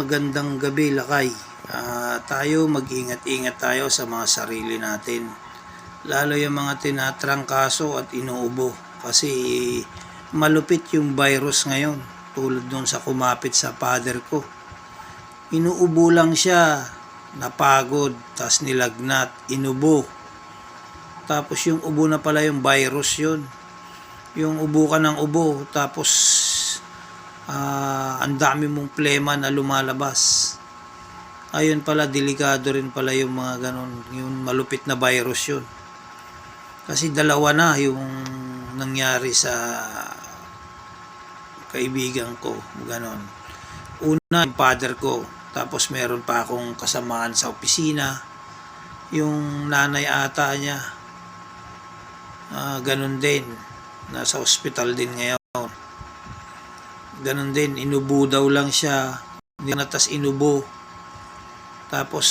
magandang gabi, lakay. Tayo mag-ingat-ingat tayo sa mga sarili natin. Lalo yung mga tinatrangkaso at inuubo. Kasi malupit yung virus ngayon. Tulad dun sa kumapit sa father ko. Inuubo lang siya, napagod, tas nilagnat, inubo. Tapos yung ubo na pala yung virus yun. Yung ubo ka ng ubo, tapos ang dami mong plema na lumalabas. Ayun pala, delikado rin pala yung mga ganon, yung malupit na virus yun. Kasi dalawa na yung nangyari sa kaibigan ko, ganon. Una, yung father ko, tapos meron pa akong kasamaan sa opisina, yung nanay ata niya, ganon din, nasa ospital din ngayon. Ganon din, inubo daw lang siya, natas inubo. Tapos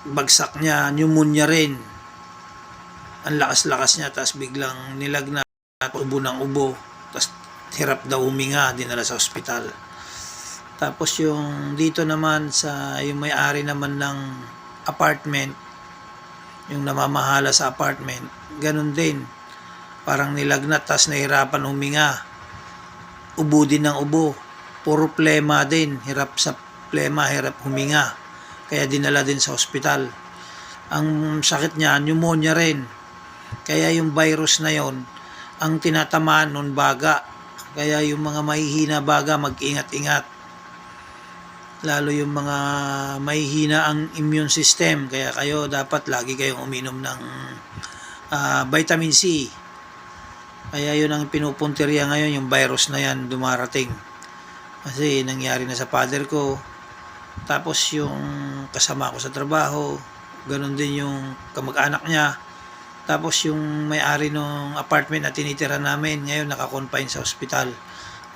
bagsak niya, pneumonia rin. Ang lakas-lakas niya, tapos biglang nilagnat, ubo ng ubo. Tapos hirap daw huminga, dinala sa ospital. Tapos yung dito naman sa yung may-ari naman ng apartment, yung namamahala sa apartment, ganon din. Parang nilagnat, tas nahirapan huminga. Ubo din ng ubo. Puro plema din. Hirap sa plema, hirap huminga. Kaya dinala din sa ospital. Ang sakit niya, pneumonia rin. Kaya yung virus na yon, ang tinatamaan nun baga. Kaya yung mga mahihina baga, mag-ingat-ingat. Lalo yung mga mahihina ang immune system. Kaya kayo dapat lagi kayong uminom ng vitamin C. Kaya yun ang pinupuntirya ngayon, yung virus na yan dumarating. Kasi nangyari na sa father ko. Tapos yung kasama ko sa trabaho, ganun din yung kamag-anak niya. Tapos yung may-ari ng apartment na tinitira namin, ngayon nakakonfine sa ospital.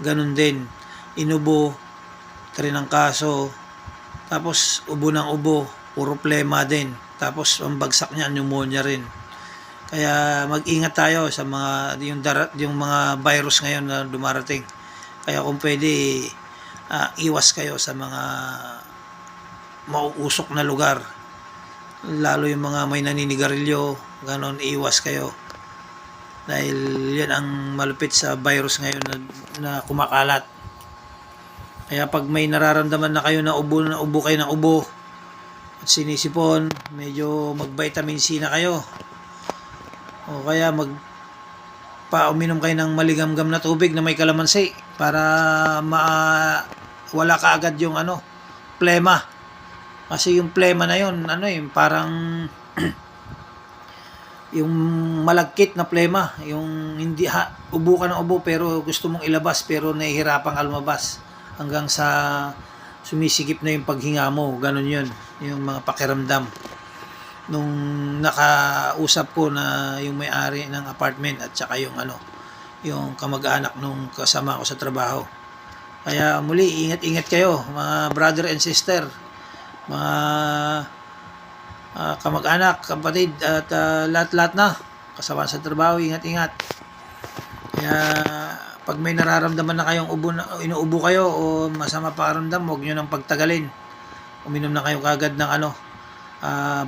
Ganun din, inubo, ng kaso. Tapos ubo ng ubo, puro plema din. Tapos ang bagsak niya, pneumonia rin. Kaya mag-ingat tayo sa mga yung mga virus ngayon na dumarating. Kaya kung pwede, iwas kayo sa mga mauusok na lugar. Lalo yung mga may naninigarilyo, ganon, iwas kayo. Dahil yan ang malupit sa virus ngayon na kumakalat. Kaya pag may nararamdaman na kayo na ubo kayo ng ubo at sinisipon, medyo mag-vitamin C na kayo. O kaya uminom kayo ng maligamgam na tubig na may kalamansi para wala ka agad yung plema. Kasi yung plema na yun, parang yung malagkit na plema, yung hindi ubo ka ng ubo pero gusto mong ilabas pero nahihirapang lumabas hanggang sa sumisigip na yung paghinga mo, ganun yun, yung mga pakiramdam. Nung nakausap ko na yung may-ari ng apartment at saka yung yung kamag-anak nung kasama ko sa trabaho. Kaya muli, ingat-ingat kayo mga brother and sister, mga kamag-anak, kapatid at lahat-lahat na kasama sa trabaho, ingat-ingat. Kaya pag may nararamdaman na kayong inuubo kayo o masama pakiramdam, huwag nyo nang pagtagalin. Uminom na kayo kagad ng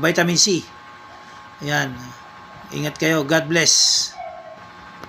vitamin C. Ayan. Ingat kayo. God bless.